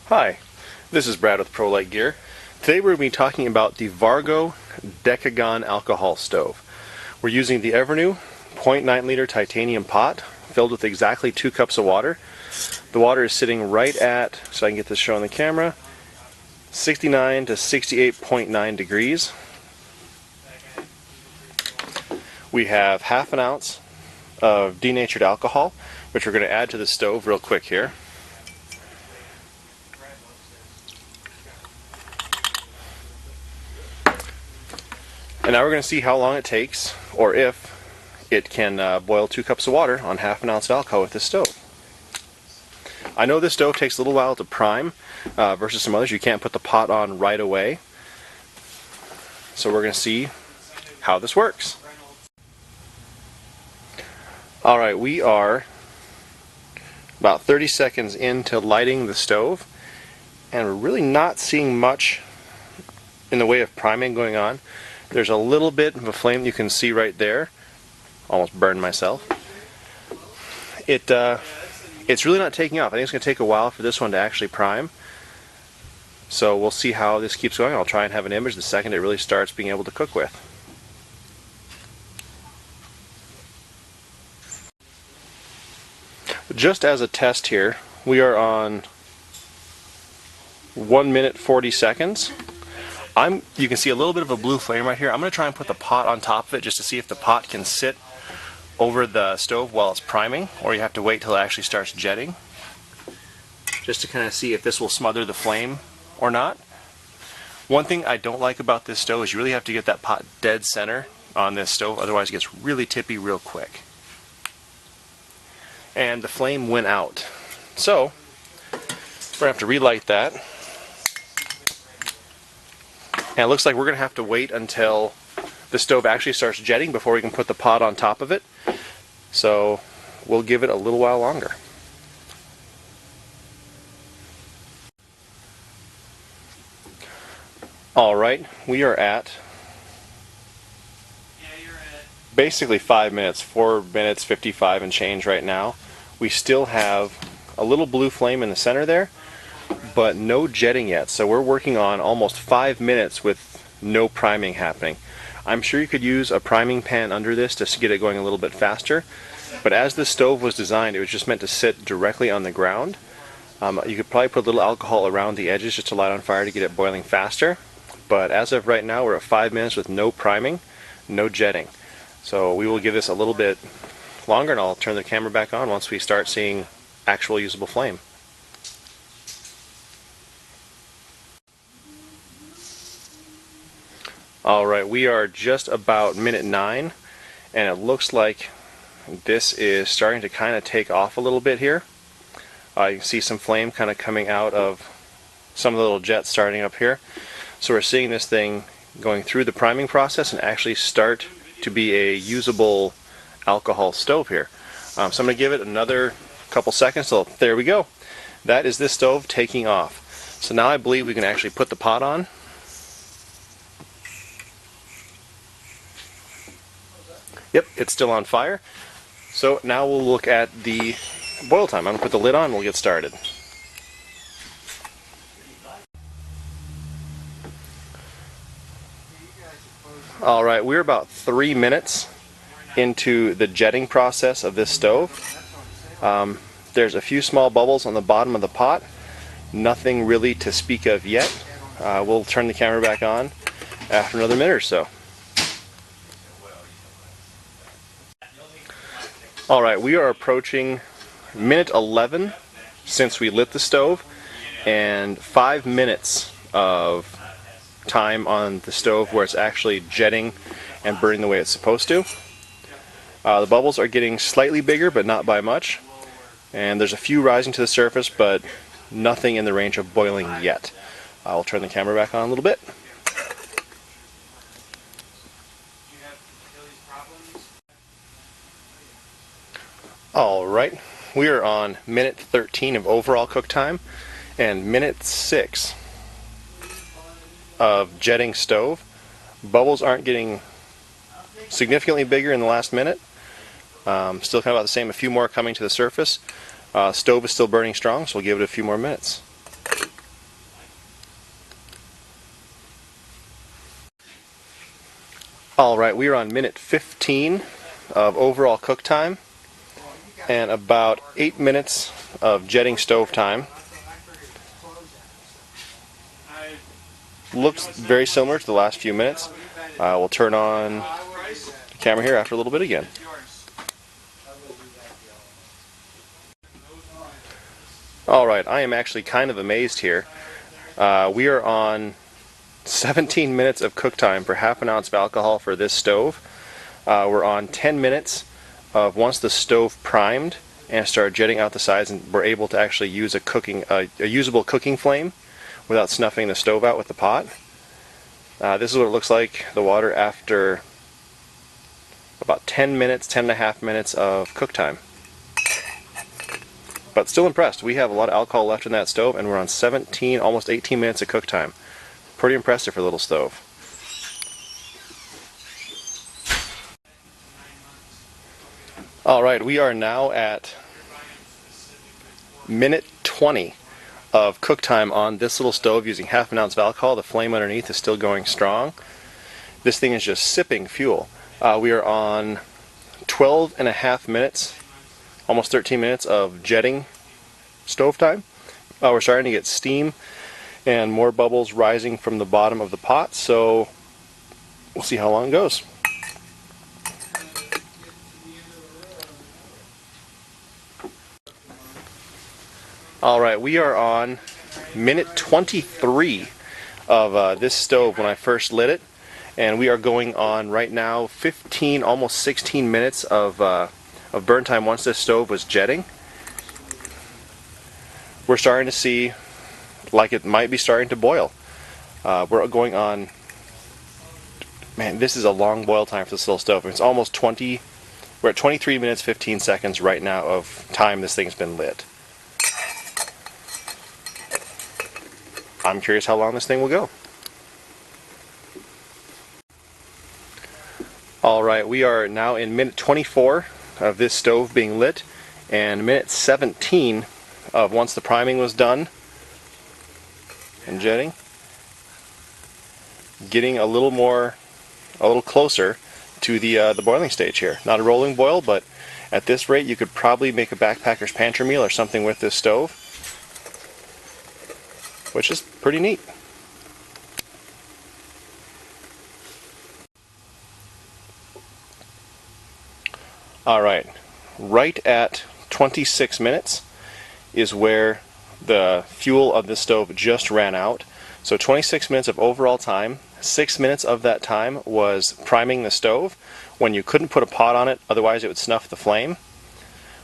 Hi, this is Brad with ProLight Gear. Today we're going to be talking about the Vargo Decagon alcohol stove. We're using the Evernew 0.9 liter titanium pot filled with exactly 2 cups of water. The water is sitting right at, so I can get this shown on the camera, 69 to 68.9 degrees. We have half an ounce of denatured alcohol, which we're going to add to the stove real quick here. And now we're going to see how long it takes, or if it can boil 2 cups of water on half an ounce of alcohol with this stove. I know this stove takes a little while to prime versus some others. You can't put the pot on right away. So we're going to see how this works. Alright, we are about 30 seconds into lighting the stove, and we're really not seeing much in the way of priming going on. There's a little bit of a flame you can see right there. Almost burned myself. It's really not taking off. I think it's going to take a while for this one to actually prime. So we'll see how this keeps going. I'll try and have an image the second it really starts being able to cook with. Just as a test here, we are on 1 minute 40 seconds. You can see a little bit of a blue flame right here. I'm going to try and put the pot on top of it just to see if the pot can sit over the stove while it's priming, or you have to wait till it actually starts jetting, just to kind of see if this will smother the flame or not. One thing I don't like about this stove is you really have to get that pot dead center on this stove, otherwise it gets really tippy real quick. And the flame went out. So we're going to have to relight that. And it looks like we're going to have to wait until the stove actually starts jetting before we can put the pot on top of it. So we'll give it a little while longer. Alright, we are at basically 5 minutes, 4 minutes 55 and change right now. We still have a little blue flame in the center there, but no jetting yet. So we're working on almost 5 minutes with no priming happening. I'm sure you could use a priming pan under this to get it going a little bit faster, but as the stove was designed, it was just meant to sit directly on the ground. You could probably put a little alcohol around the edges just to light on fire to get it boiling faster, but as of right now we're at 5 minutes with no priming, no jetting. So we will give this a little bit longer, and I'll turn the camera back on once we start seeing actual usable flame. Alright, we are just about minute 9, and it looks like this is starting to kind of take off a little bit here. You can see some flame kind of coming out of some of the little jets starting up here. So we're seeing this thing going through the priming process and actually start to be a usable alcohol stove here. So I'm going to give it another couple seconds. So there we go. That is this stove taking off. So now I believe we can actually put the pot on. Yep, it's still on fire. So now we'll look at the boil time. I'm going to put the lid on and we'll get started. Alright, we're about 3 minutes into the jetting process of this stove. There's a few small bubbles on the bottom of the pot. Nothing really to speak of yet. We'll turn the camera back on after another minute or so. Alright, we are approaching minute 11 since we lit the stove, and 5 minutes of time on the stove where it's actually jetting and burning the way it's supposed to. The bubbles are getting slightly bigger, but not by much, and there's a few rising to the surface, but nothing in the range of boiling yet. I'll turn the camera back on a little bit. Alright, we are on minute 13 of overall cook time and minute 6 of jetting stove. Bubbles aren't getting significantly bigger in the last minute. Still kind of about the same, a few more coming to the surface. Stove is still burning strong, so we'll give it a few more minutes. Alright, we are on minute 15 of overall cook time and about 8 minutes of jetting stove time. Looks very similar to the last few minutes. We'll turn on the camera here after a little bit again. Alright, I am actually kind of amazed here. We are on 17 minutes of cook time for half an ounce of alcohol for this stove. We're on 10 minutes of once the stove primed and started jetting out the sides, and we're able to actually use a usable cooking flame without snuffing the stove out with the pot. This is what it looks like, the water after about 10 minutes, 10.5 minutes of cook time. But still impressed. We have a lot of alcohol left in that stove and we're on 17, almost 18 minutes of cook time. Pretty impressive for a little stove. Alright, we are now at minute 20 of cook time on this little stove using half an ounce of alcohol. The flame underneath is still going strong. This thing is just sipping fuel. We are on 12.5 minutes, almost 13 minutes of jetting stove time. We're starting to get steam and more bubbles rising from the bottom of the pot, so we'll see how long it goes. Alright, we are on minute 23 of this stove when I first lit it, and we are going on right now 15, almost 16 minutes of burn time once this stove was jetting. We're starting to see like it might be starting to boil. We're going on, man, this is a long boil time for this little stove. It's almost 20, we're at 23 minutes 15 seconds right now of time this thing's been lit. I'm curious how long this thing will go. Alright, we are now in minute 24 of this stove being lit and minute 17 of once the priming was done and jetting. Getting a little closer to the boiling stage here. Not a rolling boil, but at this rate you could probably make a backpacker's pantry meal or something with this stove, which is pretty neat. Alright, right at 26 minutes is where the fuel of the stove just ran out. So 26 minutes of overall time. 6 minutes of that time was priming the stove when you couldn't put a pot on it, otherwise it would snuff the flame.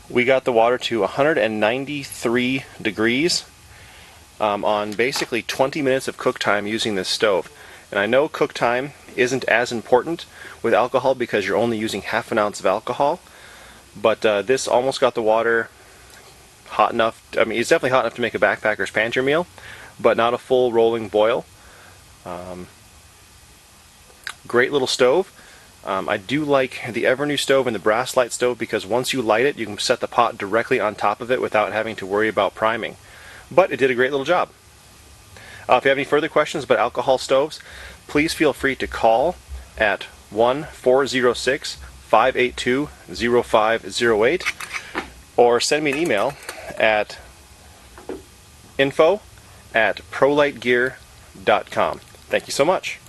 We got the water to 193 degrees on basically 20 minutes of cook time using this stove. And I know cook time isn't as important with alcohol because you're only using half an ounce of alcohol, but this almost got the water hot enough. I mean, it's definitely hot enough to make a backpacker's pantry meal, but not a full rolling boil. Great little stove. I do like the Evernew stove and the brass light stove because once you light it, you can set the pot directly on top of it without having to worry about priming. But it did a great little job. If you have any further questions about alcohol stoves, please feel free to call at 1-406-582-0508 or send me an email at info@prolightgear.com. Thank you so much.